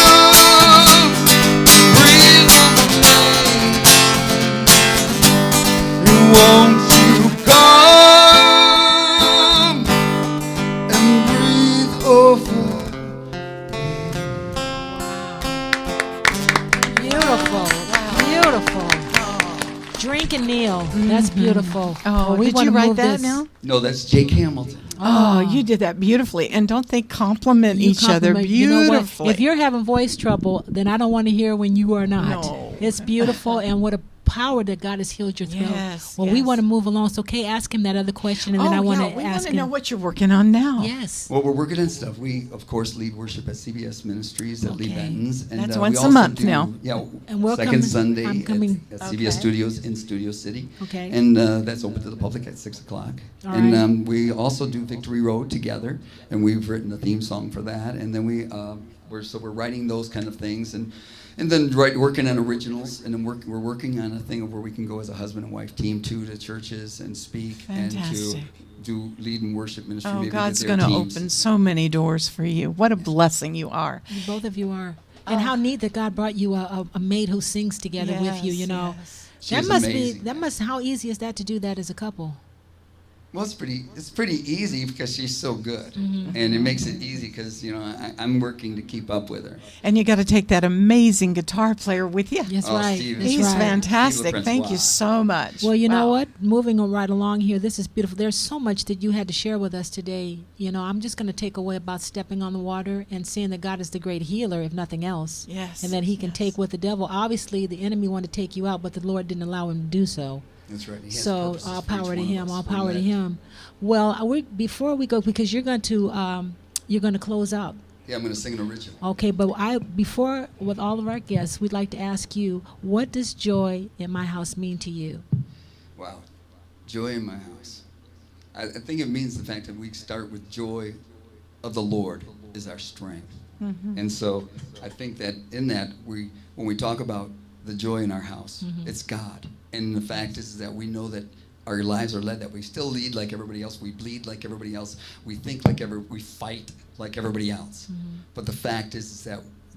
and breathe over me? Won't you come and breathe over? Beautiful. Beautiful. Drink and kneel. That's beautiful. Oh, Well, we did wanna you write move that this. now? No, that's Jake Hamilton. Oh, you did that beautifully. And don't they compliment You each other compliment- you know what? beautifully? If you're having voice trouble, then I don't want to hear when you are not. No. It's beautiful, and what a power that God has healed your throat. Yes, Well, we yes. want to move along. So, Kay, ask him that other question, and then I want we to want ask to him. know what you're working on now. Yes. Well, we're working on stuff. We, of course, lead worship at CBS Ministries at Lee Okay. Benton's. And, That's we once a also month do- now. Yeah, And we're second coming- Sunday I'm coming. at CBS Okay. Studios in Studio City. Okay. And that's open to the public at 6 o'clock. All and right. we also do Victory Road together, and we've written a theme song for that. And then we're writing those kind of things. And then working on originals, and then we're working on a thing of where we can go as a husband and wife team too to churches and speak Fantastic. and to do lead and worship ministry. Oh, maybe God's with their going to teams. open so many doors for you. What a blessing you are. Both of you are. And how neat that God brought you a maid who sings together with you, you know. yes. She That is must amazing. how easy is that to do that as a couple? Well, it's pretty easy because she's so good, Mm-hmm. and it makes it easy because I'm working to keep up with her. And you got to take that amazing guitar player with you. That's Oh, right. Steve That's is He's right. fantastic. Steve Thank you LaPrince, so much. Well, you know Wow. what? Moving right along here, this is beautiful. There's so much that you had to share with us today. You know, I'm just going to take away about stepping on the water and seeing that God is the great healer, if nothing else. Yes, And that He can yes. take what the devil, obviously, the enemy wanted to take you out, but the Lord didn't allow him to do so. That's right. He has So purposes all for each power to one of Him. us. All We're power to led. Him. Well, before we go, because you're going to close out. Yeah, I'm going to sing an original. Okay, but before, with all of our guests, we'd like to ask you, what does joy in my house mean to you? Wow, joy in my house. I think it means the fact that we start with joy of the Lord is our strength. And so I think that in that, when we talk about the joy in our house, it's God. And the fact is that we know that our lives are led, that we still lead like everybody else, we bleed like everybody else, we think like we fight like everybody else. But the fact is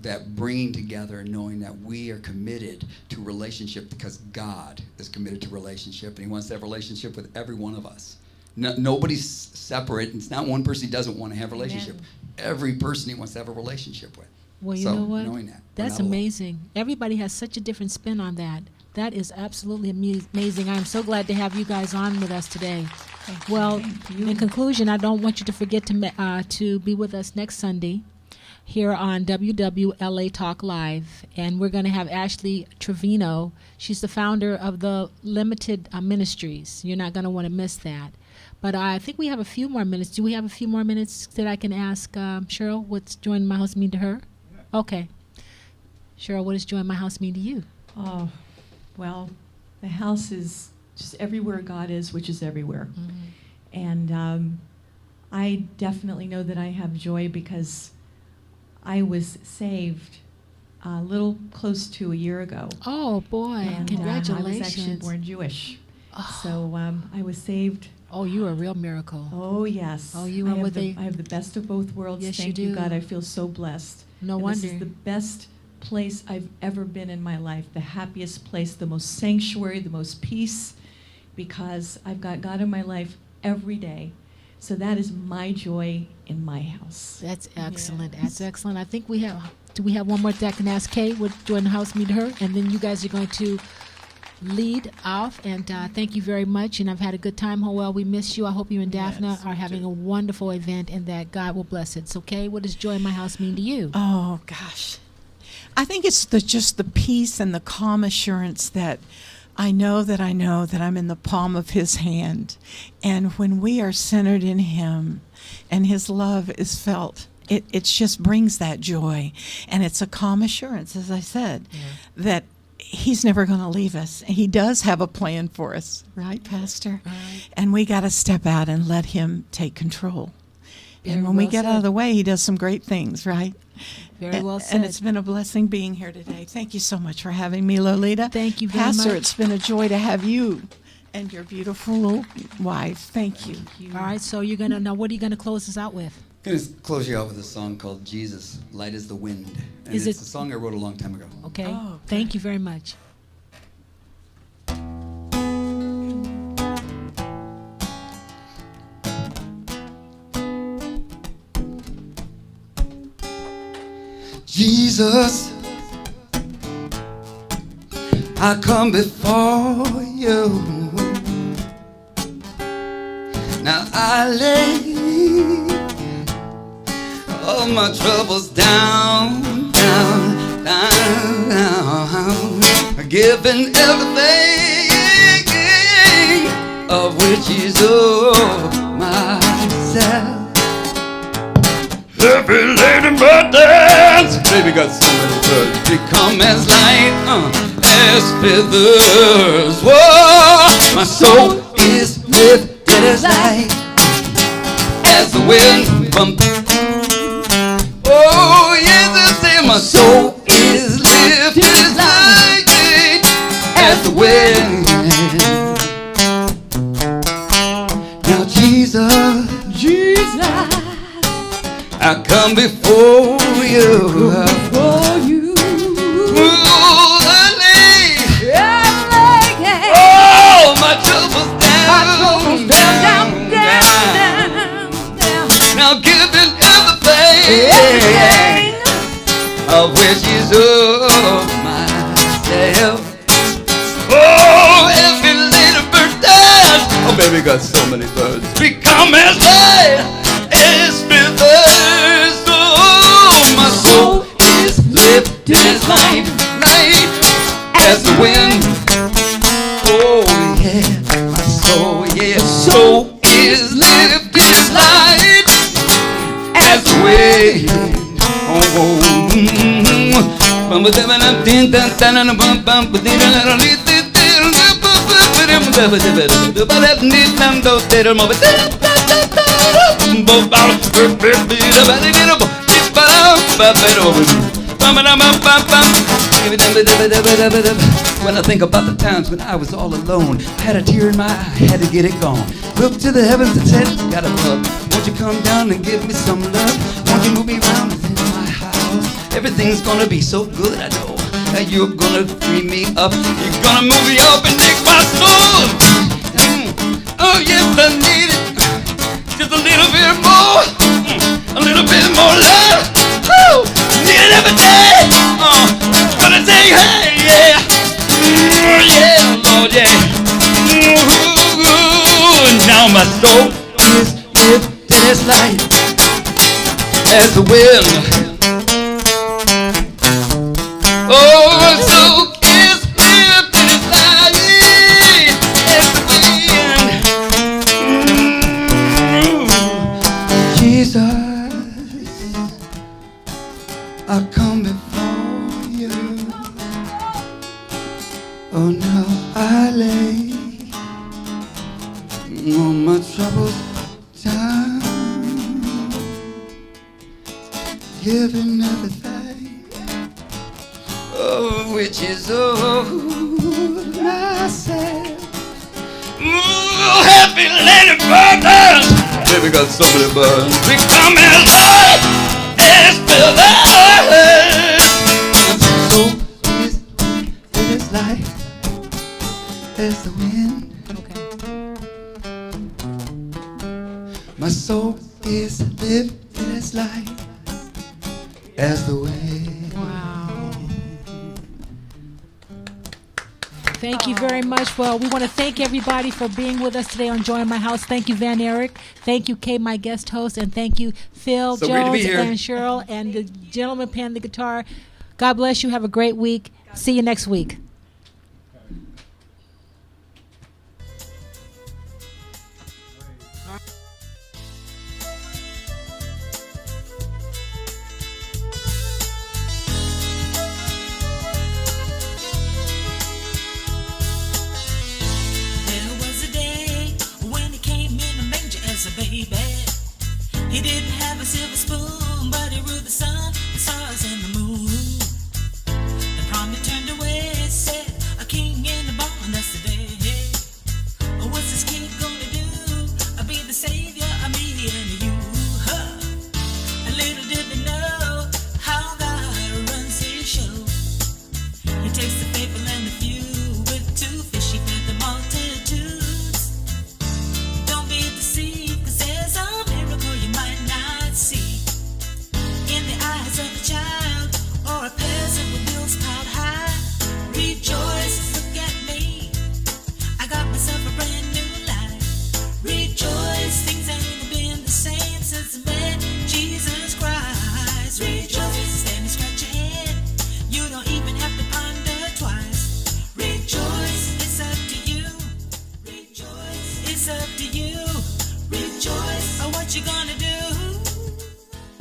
that bringing together and knowing that we are committed to relationship because God is committed to relationship, and He wants to have a relationship with every one of us. Nobody's separate. It's not one person He doesn't want to have a relationship. Every person He wants to have a relationship with. Well, you So, know what? knowing that, we're That's not alone. amazing. Everybody has such a different spin on that. That is absolutely amazing. I'm so glad to have you guys on with us today. Well, in conclusion, I don't want you to forget to be with us next Sunday here on WWLA Talk Live. And we're going to have Ashley Trevino. She's the founder of the Limited Ministries. You're not going to want to miss that. But I think we have a few more minutes. Do we have a few more minutes that I can ask Cheryl what's joy in my house mean to her? Okay. Cheryl, what does joy in my house mean to you? Oh, well, the house is just everywhere God is, which is everywhere. And I definitely know that I have joy because I was saved a little close to a year ago. Oh, boy. And I was actually Congratulations. born Jewish. So I was saved Oh, you are a real miracle. Oh, yes. Oh, you I are have what the, they- I have the best of both worlds. Yes, you Thank you, do. God. I feel so blessed. No And This wonder. is the best place I've ever been in my life, the happiest place, the most sanctuary, the most peace, because I've got God in my life every day. So that is my joy in my house. That's excellent. Yes. That's excellent. I think we have. Do we have one more that I can ask Kay? Would join the house, meet her, and then you guys are going to lead off. And thank you very much. And I've had a good time, Howell. We miss you. I hope you and Daphne Yes, are me having too. a wonderful event, and that God will bless it. So, Kay, what does joy in my house mean to you? Oh gosh, I think it's just the peace and the calm assurance that I know that I'm in the palm of His hand, and when we are centered in Him, and His love is felt, it just brings that joy, and it's a calm assurance, as I said, that He's never going to leave us. He does have a plan for us, right, Pastor? Right. And we got to step out and let Him take control. Very And when we well get out said. of the way, He does some great things, right? Very well said. And it's been a blessing being here today. Thank you so much for having me, Lolita. Thank you very Pastor, much. it's been a joy to have you and your beautiful little wife. Thank you. All right. So you're gonna now. What are you gonna close us out with? I'm going to close you out with a song called Jesus, Light as the Wind. And Is it's it- a song I wrote a long time ago. Okay. Oh, Thank you very much. Jesus, I come before you. Now I lay all my troubles down, down, down, giving everything of which is all myself. Every lady but dance, baby got so many birds. Become as light as feathers. Whoa, my soul is lifted as light as the wind. Oh yes, I say my soul is lifted as light as the wind. Now Jesus, I come before you. Ooh, I lay all my troubles down, down. Now giving everything of which is of myself. Oh, every little bird does. Oh, baby got so many birds. Become as light as feathers. Oh, my soul is lifted as light, light as the wind. Oh yeah, my soul, yeah, soul is lifted as light as the wind. When I think about the times when I was all alone, I had a tear in my eye, had to get it gone. Looked to the heavens and said, got a love. Won't you come down and give me some love? Won't you move me around within my house? Everything's gonna be so good, I know. That you're gonna free me up. You're gonna move me up and take my soul. Oh yes, I need it. Just a little bit more. A little bit more love. Woo! Need it every day. Gonna say, hey, yeah. Yeah, Lord, yeah. Now my soul is lifted as light as the wind. Oh, my soul is lifted as light as the wind. Jesus, I come before you. Oh, now I lay all my troubles down, giving everything, oh, which is all myself. Ooh, happy lady brothers. Baby got so many buttons. We come as hard as brothers. So is it is life as the wind. Okay. My soul is lifted as light as the wind. Wow. Thank you very much. Well, we want to thank everybody for being with us today on Join My House. Thank you, Van Eric. Thank you, Kay, my guest host. And thank you, Phil, So great to be Jones, here. and Cheryl, and the gentleman playing the guitar. God bless you. Have a great week. See you next week. There was a day when he came in a manger as a baby. He didn't have a silver spoon.